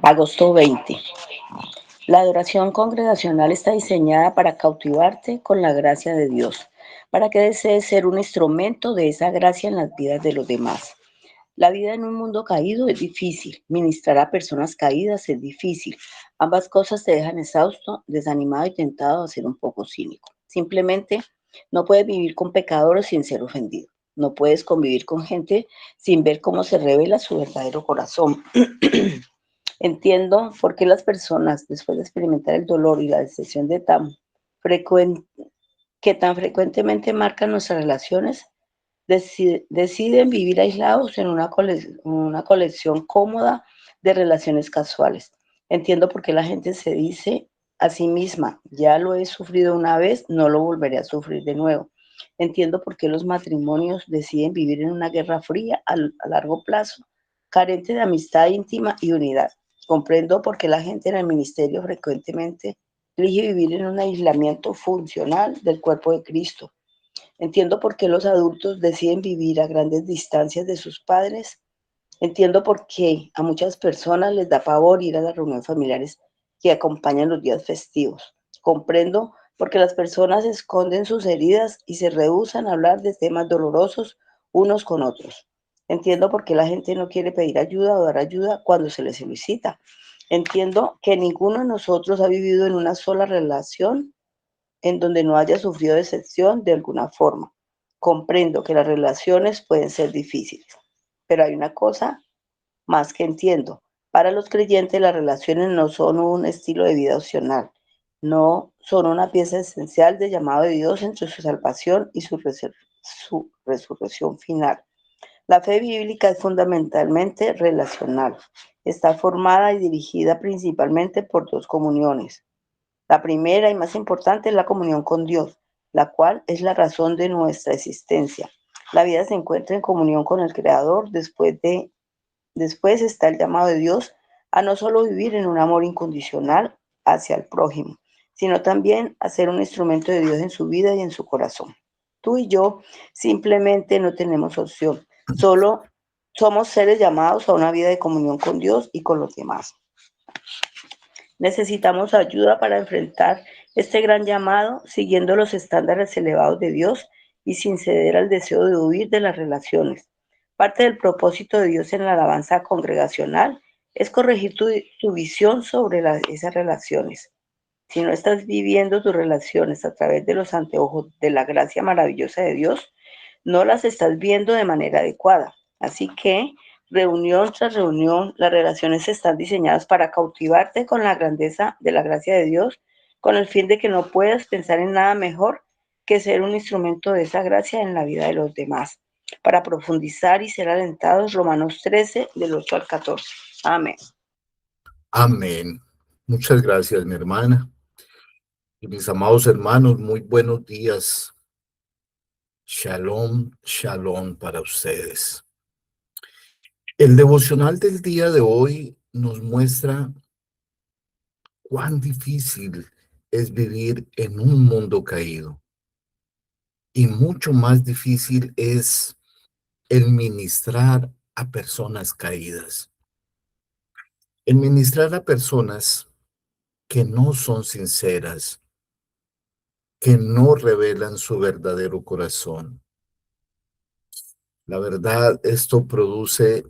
Agosto 20. La adoración congregacional está diseñada para cautivarte con la gracia de Dios, para que desees ser un instrumento de esa gracia en las vidas de los demás. La vida en un mundo caído es difícil, ministrar a personas caídas es difícil. Ambas cosas te dejan exhausto, desanimado y tentado a ser un poco cínico. Simplemente no puedes vivir con pecadores sin ser ofendido. No puedes convivir con gente sin ver cómo se revela su verdadero corazón. Entiendo por qué las personas, después de experimentar el dolor y la decepción frecuente, que tan frecuentemente marcan nuestras relaciones, deciden vivir aislados en una colección cómoda de relaciones casuales. Entiendo por qué la gente se dice a sí misma, ya lo he sufrido una vez, no lo volveré a sufrir de nuevo. Entiendo por qué los matrimonios deciden vivir en una guerra fría a largo plazo, carente de amistad íntima y unidad. Comprendo por qué la gente en el ministerio frecuentemente elige vivir en un aislamiento funcional del cuerpo de Cristo. Entiendo por qué los adultos deciden vivir a grandes distancias de sus padres. Entiendo por qué a muchas personas les da pavor ir a las reuniones familiares que acompañan los días festivos. Comprendo por qué las personas esconden sus heridas y se rehúsan a hablar de temas dolorosos unos con otros. Entiendo por qué la gente no quiere pedir ayuda o dar ayuda cuando se les solicita. Entiendo que ninguno de nosotros ha vivido en una sola relación en donde no haya sufrido decepción de alguna forma. Comprendo que las relaciones pueden ser difíciles, pero hay una cosa más que entiendo. Para los creyentes las relaciones no son un estilo de vida opcional, no son una pieza esencial del llamado de Dios entre su salvación y su resurrección final. La fe bíblica es fundamentalmente relacional. Está formada y dirigida principalmente por dos comuniones. La primera y más importante es la comunión con Dios, la cual es la razón de nuestra existencia. La vida se encuentra en comunión con el Creador, después está el llamado de Dios a no solo vivir en un amor incondicional hacia el prójimo, sino también a ser un instrumento de Dios en su vida y en su corazón. Tú y yo simplemente no tenemos opción, solo somos seres llamados a una vida de comunión con Dios y con los demás. Necesitamos ayuda para enfrentar este gran llamado siguiendo los estándares elevados de Dios y sin ceder al deseo de huir de las relaciones. Parte del propósito de Dios en la alabanza congregacional es corregir tu visión sobre esas relaciones. Si no estás viviendo tus relaciones a través de los anteojos de la gracia maravillosa de Dios, no las estás viendo de manera adecuada. Así que, reunión tras reunión, las relaciones están diseñadas para cautivarte con la grandeza de la gracia de Dios, con el fin de que no puedas pensar en nada mejor que ser un instrumento de esa gracia en la vida de los demás. Para profundizar y ser alentados, Romanos 13, del 8 al 14. Amén. Amén. Muchas gracias, mi hermana. Y mis amados hermanos, muy buenos días. Shalom, shalom para ustedes. El devocional del día de hoy nos muestra cuán difícil es vivir en un mundo caído. Y mucho más difícil es el ministrar a personas caídas. El ministrar a personas que no son sinceras, que no revelan su verdadero corazón. La verdad, esto produce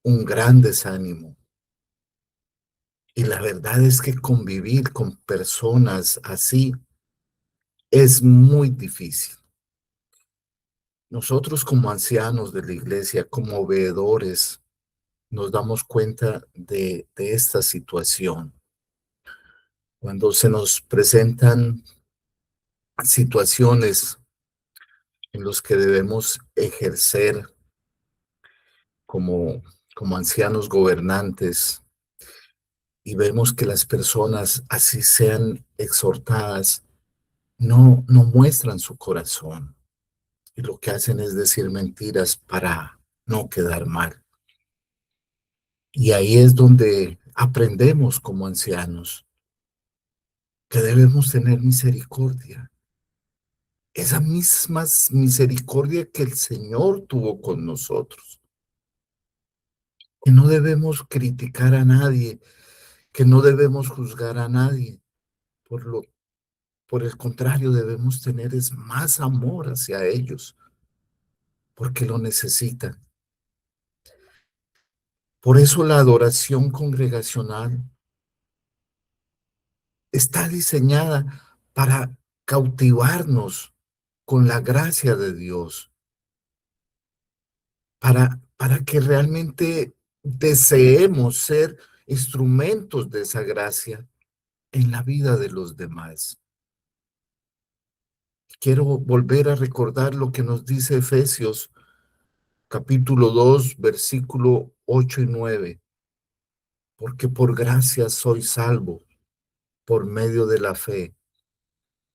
un gran desánimo. Y la verdad es que convivir con personas así es muy difícil. Nosotros como ancianos de la iglesia, como veedores, nos damos cuenta de esta situación. Cuando se nos presentan situaciones en las que debemos ejercer como, como ancianos gobernantes y vemos que las personas, así sean exhortadas, no muestran su corazón y lo que hacen es decir mentiras para no quedar mal. Y ahí es donde aprendemos como ancianos que debemos tener misericordia. Esa misma misericordia que el Señor tuvo con nosotros. que no debemos criticar a nadie, que no debemos juzgar a nadie. Por el contrario, debemos tener es más amor hacia ellos, porque lo necesitan. Por eso la adoración congregacional está diseñada para cautivarnos con la gracia de Dios, para que realmente deseemos ser instrumentos de esa gracia en la vida de los demás. Quiero volver a recordar lo que nos dice Efesios capítulo 2, versículo 8 y 9, porque por gracia soy salvo por medio de la fe.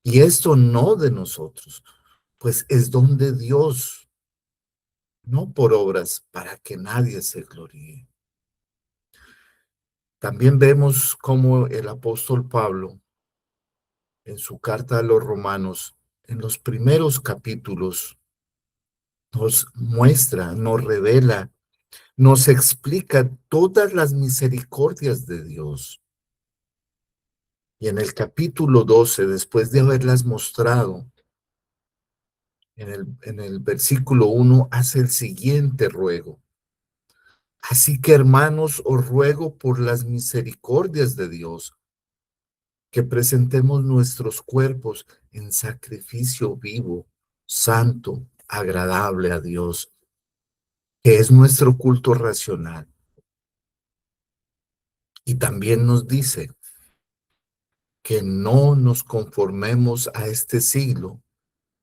Y esto no de nosotros, pues es don de Dios, no por obras para que nadie se gloríe. También vemos cómo el apóstol Pablo, en su carta a los romanos, en los primeros capítulos, nos muestra, nos revela, nos explica todas las misericordias de Dios. Y en el capítulo 12, después de haberlas mostrado, en el versículo 1, hace el siguiente ruego. Así que, hermanos, os ruego por las misericordias de Dios, que presentemos nuestros cuerpos en sacrificio vivo, santo, agradable a Dios, que es nuestro culto racional. Y también nos dice que no nos conformemos a este siglo,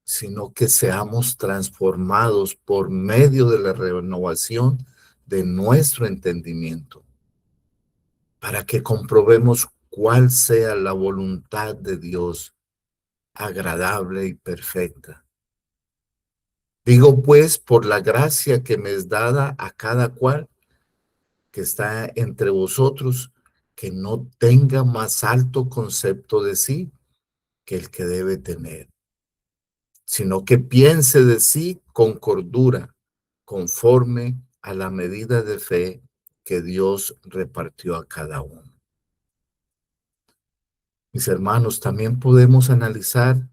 sino que seamos transformados por medio de la renovación de nuestro entendimiento, para que comprobemos cuál sea la voluntad de Dios, agradable y perfecta. Digo pues, por la gracia que me es dada a cada cual que está entre vosotros, que no tenga más alto concepto de sí que el que debe tener, sino que piense de sí con cordura, conforme a la medida de fe que Dios repartió a cada uno. Mis hermanos, también podemos analizar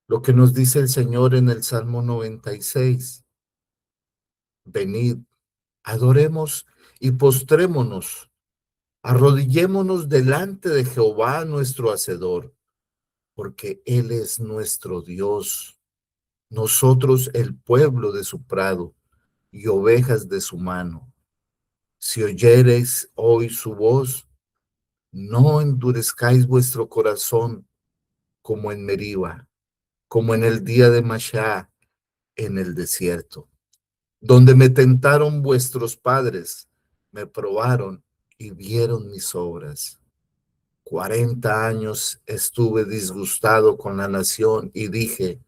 lo que nos dice el Señor en el Salmo 96. Venid, adoremos y postrémonos, arrodillémonos delante de Jehová nuestro Hacedor, porque Él es nuestro Dios, nosotros el pueblo de su prado y ovejas de su mano. Si oyereis hoy su voz, no endurezcáis vuestro corazón como en Meriba, como en el día de Mashá en el desierto, donde me tentaron vuestros padres, me probaron y vieron mis obras. 40 años estuve disgustado con la nación y dije,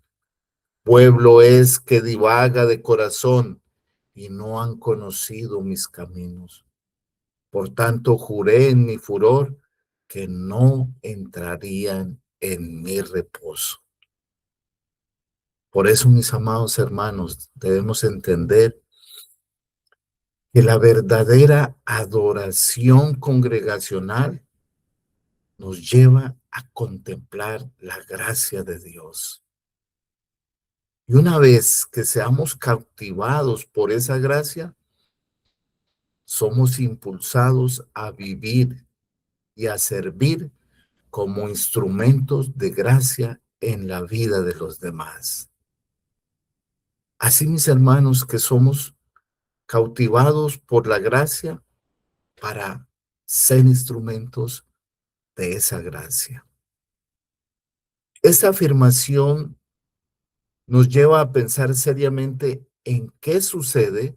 pueblo es que divaga de corazón y no han conocido mis caminos. Por tanto, juré en mi furor que no entrarían en mi reposo. Por eso, mis amados hermanos, debemos entender que la verdadera adoración congregacional nos lleva a contemplar la gracia de Dios. Y una vez que seamos cautivados por esa gracia, somos impulsados a vivir y a servir como instrumentos de gracia en la vida de los demás. Así, mis hermanos, que somos cautivados por la gracia para ser instrumentos de esa gracia. Esta afirmación nos lleva a pensar seriamente en qué sucede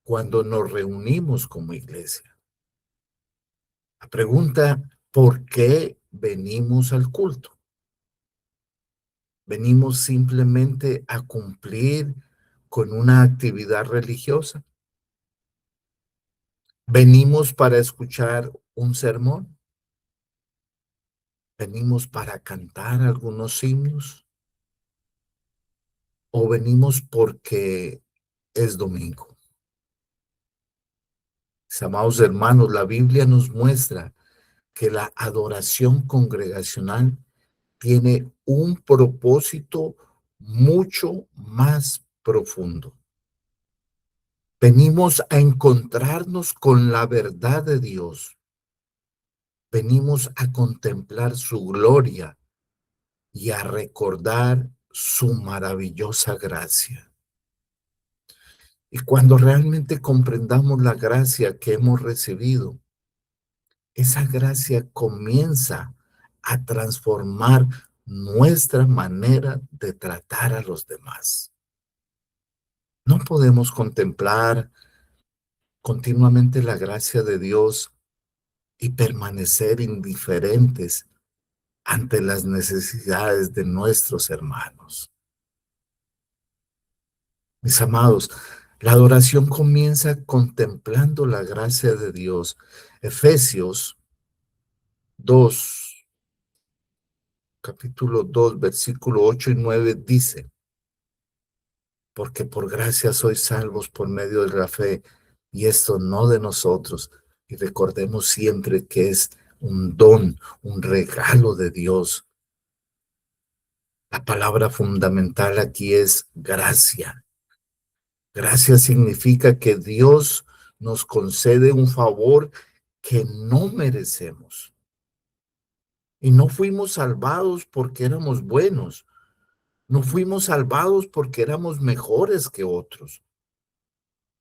cuando nos reunimos como iglesia. La pregunta, ¿por qué venimos al culto? ¿Venimos simplemente a cumplir con una actividad religiosa? ¿Venimos para escuchar un sermón? ¿Venimos para cantar algunos himnos? ¿O venimos porque es domingo? Mis amados hermanos, la Biblia nos muestra que la adoración congregacional tiene un propósito mucho más profundo. Venimos a encontrarnos con la verdad de Dios. Venimos a contemplar su gloria y a recordar su maravillosa gracia. Y cuando realmente comprendamos la gracia que hemos recibido, esa gracia comienza a transformar nuestra manera de tratar a los demás. No podemos contemplar continuamente la gracia de Dios y permanecer indiferentes ante las necesidades de nuestros hermanos. Mis amados, la adoración comienza contemplando la gracia de Dios. Efesios 2, capítulo 2, versículo 8 y 9 dice: porque por gracia sois salvos por medio de la fe, y esto no de nosotros. Y recordemos siempre que es un don, un regalo de Dios. La palabra fundamental aquí es gracia. Gracia significa que Dios nos concede un favor que no merecemos. Y no fuimos salvados porque éramos buenos. No fuimos salvados porque éramos mejores que otros.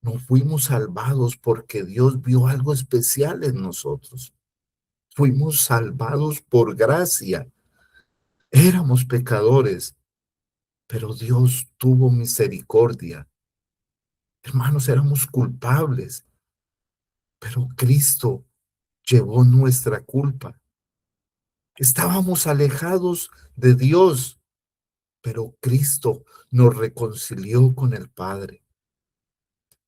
No fuimos salvados porque Dios vio algo especial en nosotros. Fuimos salvados por gracia. Éramos pecadores, pero Dios tuvo misericordia. Hermanos, éramos culpables, pero Cristo llevó nuestra culpa. Estábamos alejados de Dios, pero Cristo nos reconcilió con el Padre.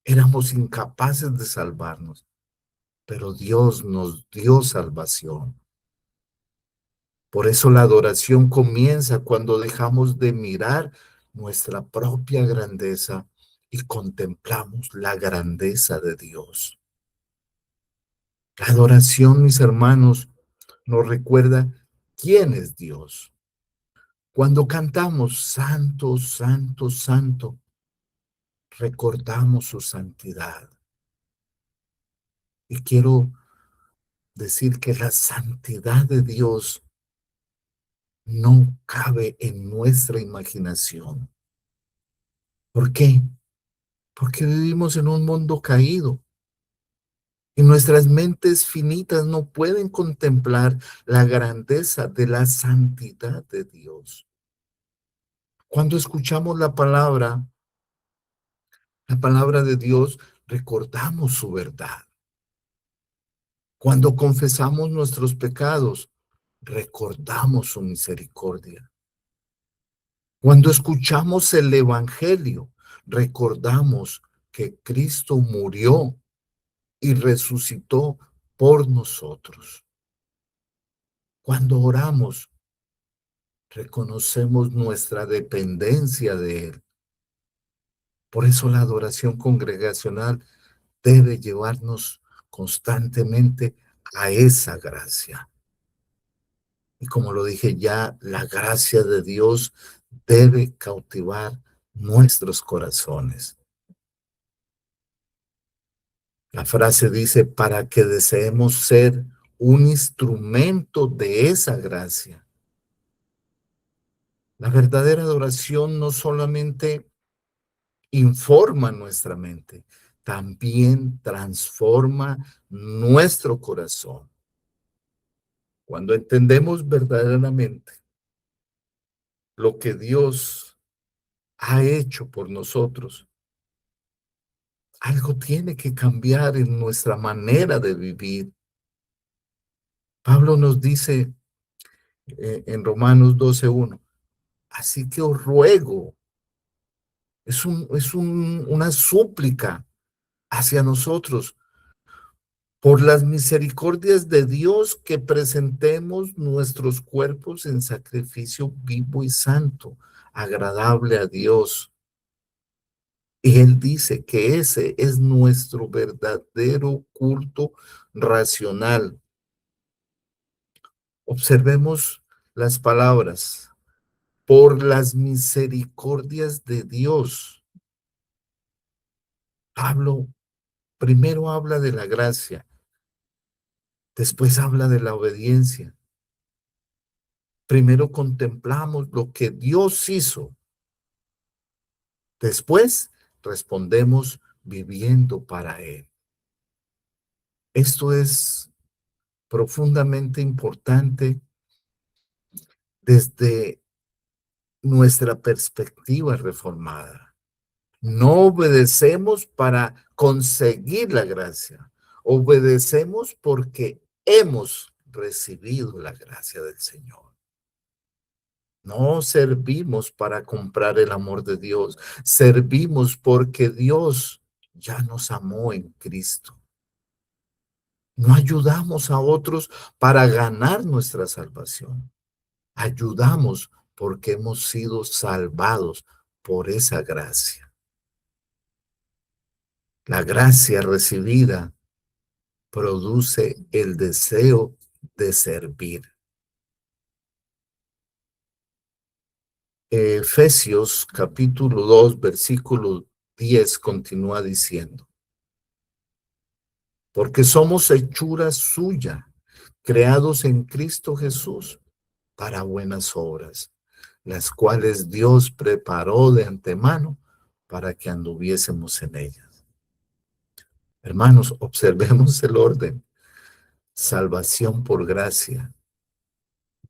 Éramos incapaces de salvarnos, pero Dios nos dio salvación. Por eso la adoración comienza cuando dejamos de mirar nuestra propia grandeza y contemplamos la grandeza de Dios. La adoración, mis hermanos, nos recuerda quién es Dios. Cuando cantamos Santo, Santo, Santo, recordamos su santidad. Y quiero decir que la santidad de Dios no cabe en nuestra imaginación. ¿Por qué? Porque vivimos en un mundo caído y nuestras mentes finitas no pueden contemplar la grandeza de la santidad de Dios. Cuando escuchamos la palabra de Dios, recordamos su verdad. Cuando confesamos nuestros pecados, recordamos su misericordia. Cuando escuchamos el Evangelio, recordamos que Cristo murió y resucitó por nosotros. Cuando oramos, reconocemos nuestra dependencia de Él. Por eso la adoración congregacional debe llevarnos constantemente a esa gracia. Y como lo dije ya, la gracia de Dios debe cautivar nuestros corazones. La frase dice, para que deseemos ser un instrumento de esa gracia. La verdadera adoración no solamente informa nuestra mente, también transforma nuestro corazón. Cuando entendemos verdaderamente lo que Dios ha hecho por nosotros, algo tiene que cambiar en nuestra manera de vivir. Pablo nos dice en Romanos 12:1, así que os ruego, una súplica hacia nosotros, por las misericordias de Dios, que presentemos nuestros cuerpos en sacrificio vivo y santo, agradable a Dios. Y él dice que ese es nuestro verdadero culto racional. Observemos las palabras. Por las misericordias de Dios. Pablo primero habla de la gracia, después habla de la obediencia. Primero contemplamos lo que Dios hizo, después respondemos viviendo para Él. Esto es profundamente importante desde nuestra perspectiva reformada. No obedecemos para conseguir la gracia, obedecemos porque hemos recibido la gracia del Señor. No servimos para comprar el amor de Dios, servimos porque Dios ya nos amó en Cristo. No ayudamos a otros para ganar nuestra salvación. Ayudamos porque hemos sido salvados por esa gracia. La gracia recibida produce el deseo de servir. Efesios capítulo 2, versículo 10 continúa diciendo, porque somos hechura suya, creados en Cristo Jesús para buenas obras, las cuales Dios preparó de antemano para que anduviésemos en ellas. Hermanos, observemos el orden. Salvación por gracia,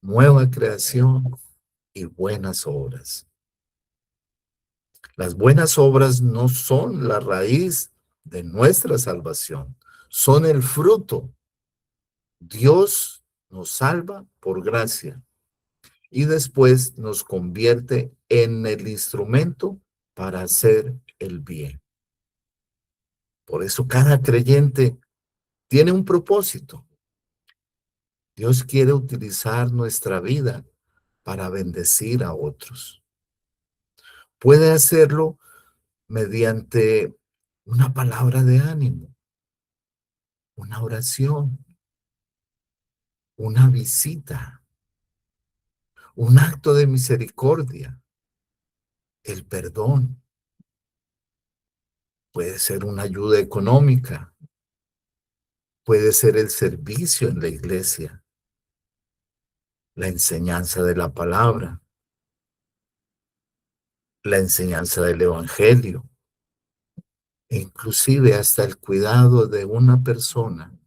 nueva creación y buenas obras. Las buenas obras no son la raíz de nuestra salvación, son el fruto. Dios nos salva por gracia y después nos convierte en el instrumento para hacer el bien. Por eso cada creyente tiene un propósito. Dios quiere utilizar nuestra vida para bendecir a otros. Puede hacerlo mediante una palabra de ánimo, una oración, una visita, un acto de misericordia, el perdón. Puede ser una ayuda económica, puede ser el servicio en la iglesia, la enseñanza de la palabra, la enseñanza del evangelio, e inclusive hasta el cuidado de una persona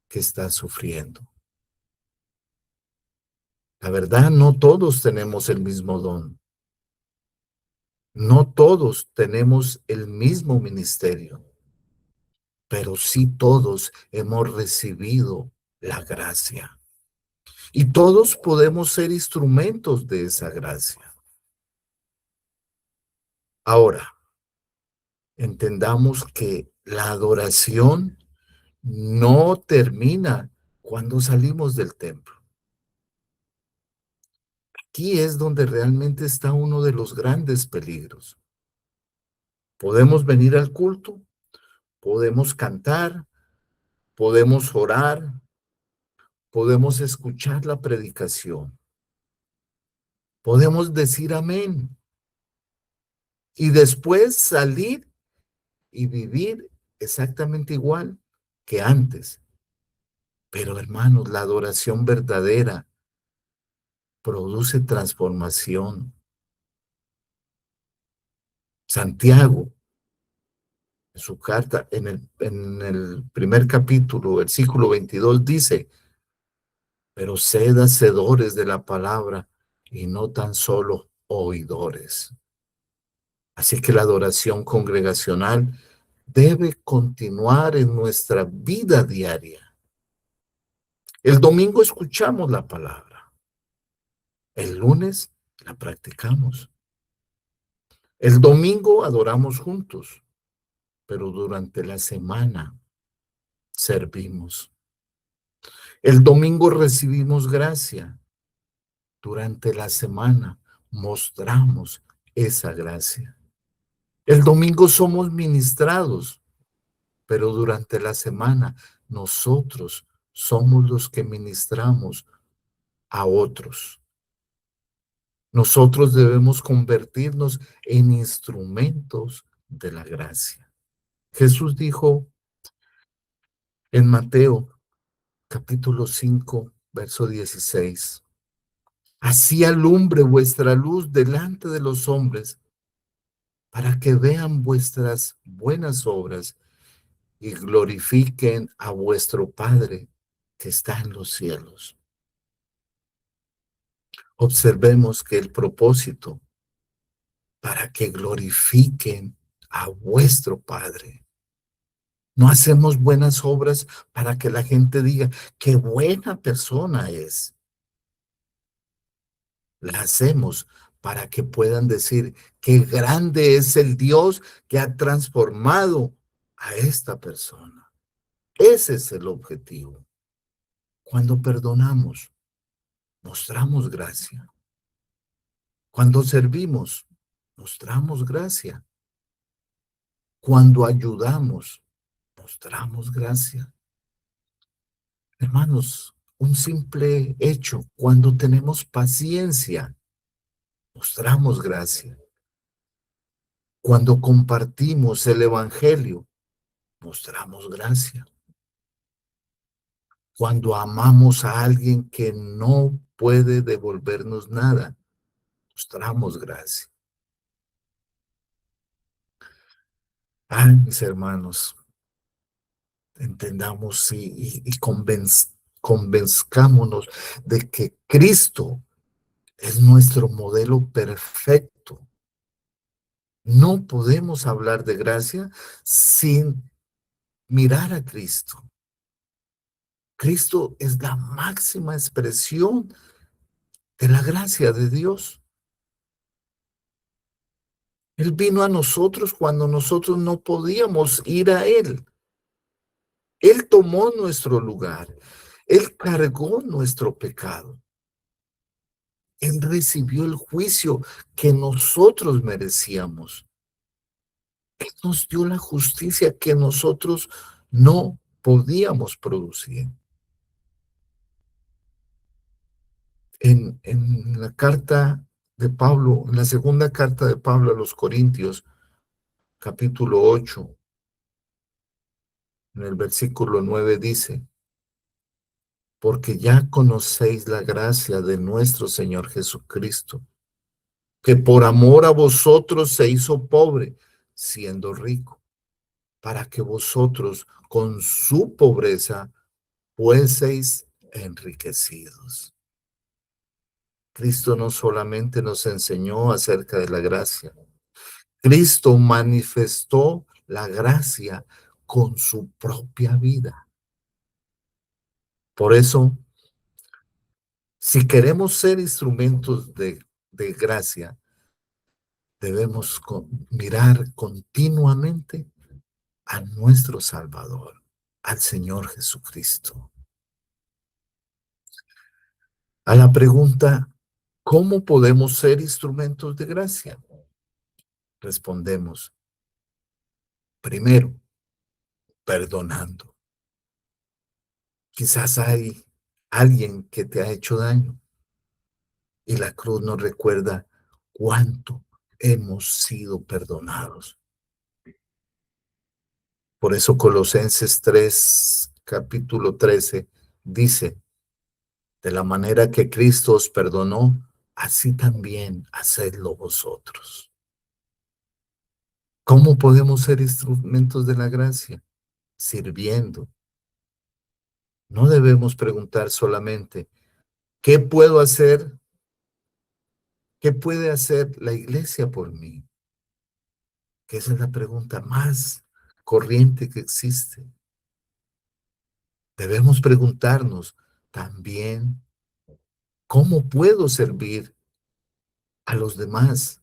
que está sufriendo. La verdad, no todos tenemos el mismo don. No todos tenemos el mismo ministerio, pero sí todos hemos recibido la gracia. Y todos podemos ser instrumentos de esa gracia. Ahora, entendamos que la adoración no termina cuando salimos del templo. Aquí es donde realmente está uno de los grandes peligros. Podemos venir al culto, podemos cantar, podemos orar, podemos escuchar la predicación, podemos decir amén y después salir y vivir exactamente igual que antes. Pero hermanos, la adoración verdadera produce transformación. Santiago, en su carta, en el primer capítulo, versículo 22, dice, pero sed hacedores de la palabra y no tan solo oidores. Así que la adoración congregacional debe continuar en nuestra vida diaria. El domingo escuchamos la palabra. El lunes la practicamos. El domingo adoramos juntos, pero durante la semana servimos. El domingo recibimos gracia. Durante la semana mostramos esa gracia. El domingo somos ministrados, pero durante la semana nosotros somos los que ministramos a otros. Nosotros debemos convertirnos en instrumentos de la gracia. Jesús dijo en Mateo capítulo 5, verso 16, así alumbre vuestra luz delante de los hombres, para que vean vuestras buenas obras y glorifiquen a vuestro Padre que está en los cielos. Observemos que el propósito para que glorifiquen a vuestro Padre. No hacemos buenas obras para que la gente diga qué buena persona es. La hacemos para que puedan decir qué grande es el Dios que ha transformado a esta persona. Ese es el objetivo. Cuando perdonamos, mostramos gracia. Cuando servimos, mostramos gracia. Cuando ayudamos, mostramos gracia. Hermanos, un simple hecho, cuando tenemos paciencia, mostramos gracia. Cuando compartimos el Evangelio, mostramos gracia. Cuando amamos a alguien que no puede devolvernos nada, mostramos gracia. Ay, mis hermanos, entendamos y convenzcámonos de que Cristo es nuestro modelo perfecto. No podemos hablar de gracia sin mirar a Cristo. Cristo es la máxima expresión de la gracia de Dios. Él vino a nosotros cuando nosotros no podíamos ir a Él. Él tomó nuestro lugar. Él cargó nuestro pecado. Él recibió el juicio que nosotros merecíamos. Él nos dio la justicia que nosotros no podíamos producir. En la carta de Pablo, en la segunda carta de Pablo a los Corintios, capítulo 8, en el versículo 9 dice, porque ya conocéis la gracia de nuestro Señor Jesucristo, que por amor a vosotros se hizo pobre, siendo rico, para que vosotros con su pobreza fueseis enriquecidos. Cristo no solamente nos enseñó acerca de la gracia, Cristo manifestó la gracia con su propia vida. Por eso, si queremos ser instrumentos de gracia, debemos mirar continuamente a nuestro Salvador, al Señor Jesucristo. A la pregunta, ¿cómo podemos ser instrumentos de gracia? Respondemos, primero, perdonando. Quizás hay alguien que te ha hecho daño y la cruz nos recuerda cuánto hemos sido perdonados. Por eso Colosenses 3, capítulo 13, dice, de la manera que Cristo os perdonó, así también hacedlo vosotros. ¿Cómo podemos ser instrumentos de la gracia? Sirviendo. No debemos preguntar solamente, ¿qué puedo hacer? ¿Qué puede hacer la iglesia por mí? Que esa es la pregunta más corriente que existe. Debemos preguntarnos también, ¿cómo puedo servir a los demás?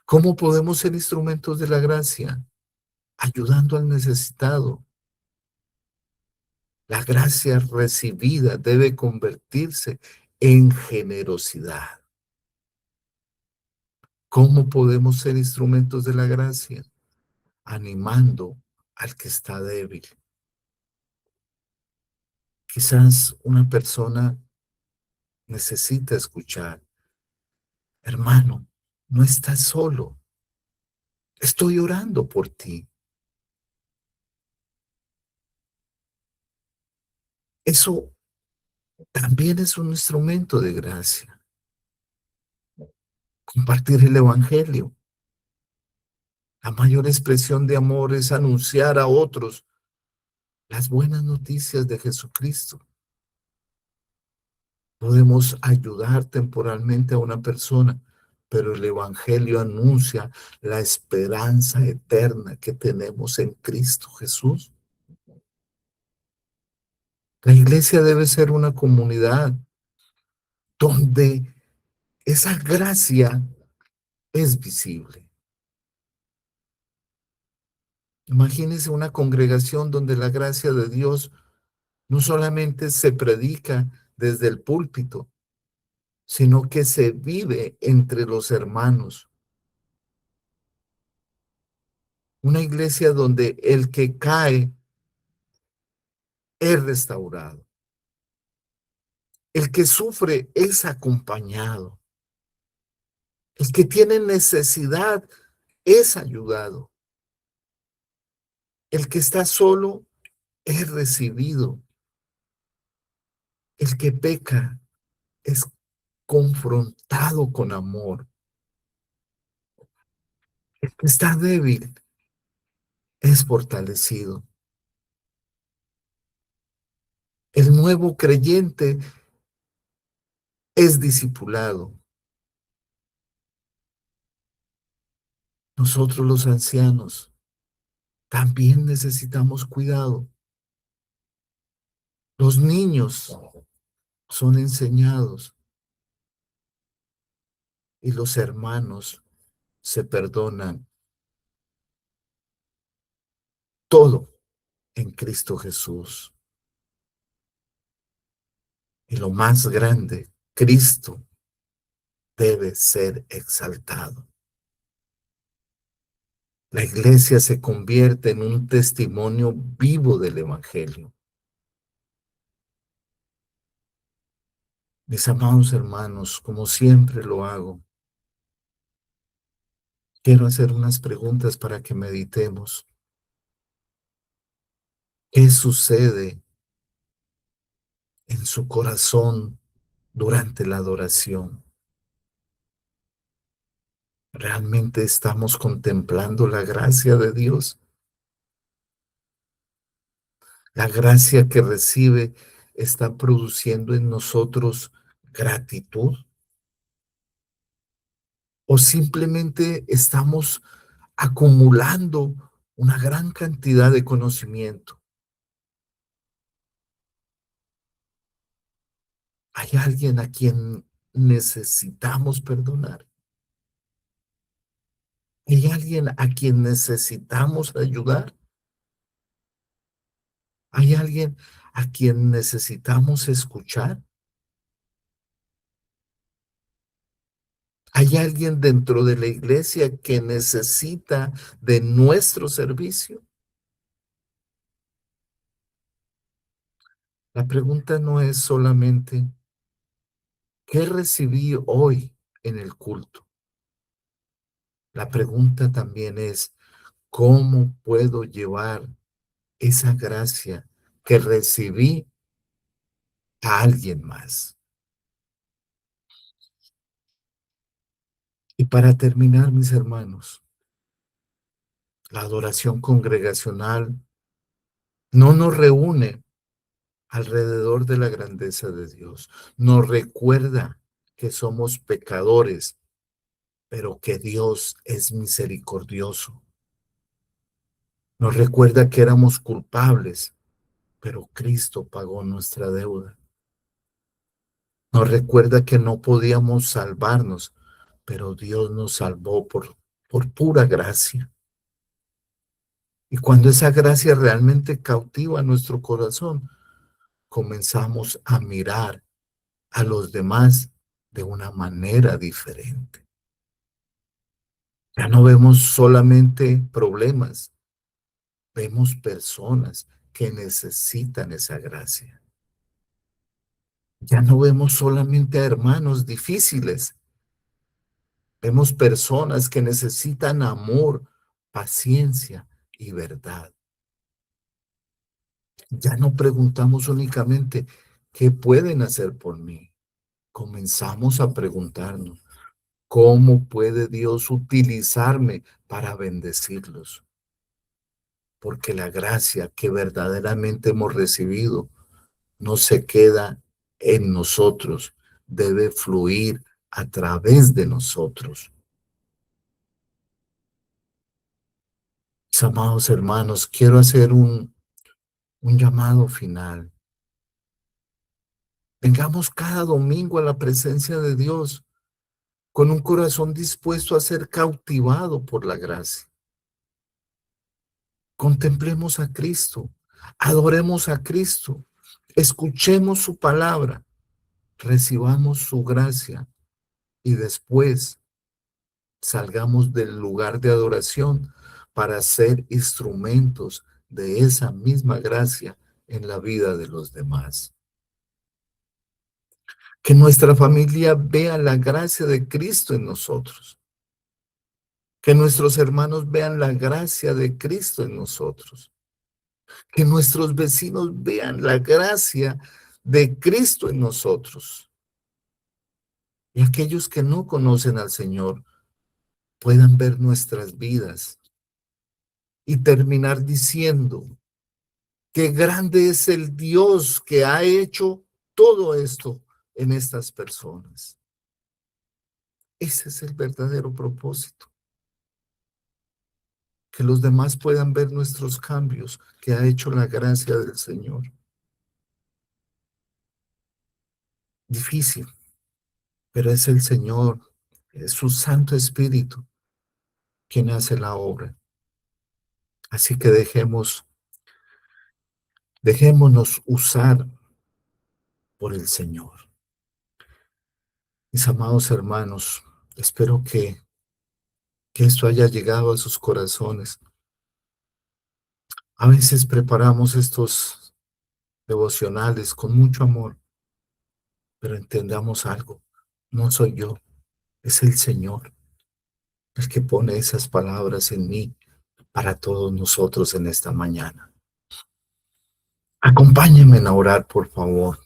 ¿Cómo podemos ser instrumentos de la gracia? Ayudando al necesitado. La gracia recibida debe convertirse en generosidad. ¿Cómo podemos ser instrumentos de la gracia? Animando al que está débil. Quizás una persona necesita escuchar, hermano, no estás solo, estoy orando por ti. Eso también es un instrumento de gracia. Compartir el evangelio. La mayor expresión de amor es anunciar a otros las buenas noticias de Jesucristo. Podemos ayudar temporalmente a una persona, pero el evangelio anuncia la esperanza eterna que tenemos en Cristo Jesús. La iglesia debe ser una comunidad donde esa gracia es visible. Imagínense una congregación donde la gracia de Dios no solamente se predica desde el púlpito, sino que se vive entre los hermanos. Una iglesia donde el que cae es restaurado. El que sufre es acompañado. El que tiene necesidad es ayudado. El que está solo es recibido. El que peca es confrontado con amor. El que está débil es fortalecido. El nuevo creyente es discipulado. Nosotros los ancianos también necesitamos cuidado. Los niños son enseñados y los hermanos se perdonan todo en Cristo Jesús. Y lo más grande, Cristo debe ser exaltado. La iglesia se convierte en un testimonio vivo del Evangelio. Mis amados hermanos, como siempre lo hago, quiero hacer unas preguntas para que meditemos. ¿Qué sucede en su corazón durante la adoración? ¿Realmente estamos contemplando la gracia de Dios? La gracia que recibe está produciendo en nosotros gratitud, o simplemente estamos acumulando una gran cantidad de conocimiento. ¿Hay alguien a quien necesitamos perdonar? ¿Hay alguien a quien necesitamos ayudar? ¿Hay alguien a quien necesitamos escuchar? ¿Hay alguien dentro de la iglesia que necesita de nuestro servicio? La pregunta no es solamente ¿qué recibí hoy en el culto? La pregunta también es ¿cómo puedo llevar esa gracia que recibí a alguien más? Y para terminar, mis hermanos, la adoración congregacional no nos reúne alrededor de la grandeza de Dios. Nos recuerda que somos pecadores, pero que Dios es misericordioso. Nos recuerda que éramos culpables, pero Cristo pagó nuestra deuda. Nos recuerda que no podíamos salvarnos, pero Dios nos salvó por pura gracia. Y cuando esa gracia realmente cautiva nuestro corazón, comenzamos a mirar a los demás de una manera diferente. Ya no vemos solamente problemas, vemos personas que necesitan esa gracia. Ya no vemos solamente a hermanos difíciles, vemos personas que necesitan amor, paciencia y verdad. Ya no preguntamos únicamente, ¿qué pueden hacer por mí? Comenzamos a preguntarnos, ¿cómo puede Dios utilizarme para bendecirlos? Porque la gracia que verdaderamente hemos recibido no se queda en nosotros, debe fluir a través de nosotros. Mis amados hermanos, quiero hacer un llamado final. Vengamos cada domingo a la presencia de Dios con un corazón dispuesto a ser cautivado por la gracia. Contemplemos a Cristo, adoremos a Cristo, escuchemos su palabra, recibamos su gracia y después salgamos del lugar de adoración para ser instrumentos de esa misma gracia en la vida de los demás. Que nuestra familia vea la gracia de Cristo en nosotros. Que nuestros hermanos vean la gracia de Cristo en nosotros. Que nuestros vecinos vean la gracia de Cristo en nosotros. Y aquellos que no conocen al Señor puedan ver nuestras vidas y terminar diciendo, qué grande es el Dios que ha hecho todo esto en estas personas. Ese es el verdadero propósito. Que los demás puedan ver nuestros cambios que ha hecho la gracia del Señor. Difícil, pero es el Señor, es su Santo Espíritu quien hace la obra. Así que dejémonos usar por el Señor. Mis amados hermanos, espero que esto haya llegado a sus corazones. A veces preparamos estos devocionales con mucho amor, pero entendamos algo, no soy yo, es el Señor el que pone esas palabras en mí para todos nosotros en esta mañana. Acompáñenme a orar, por favor.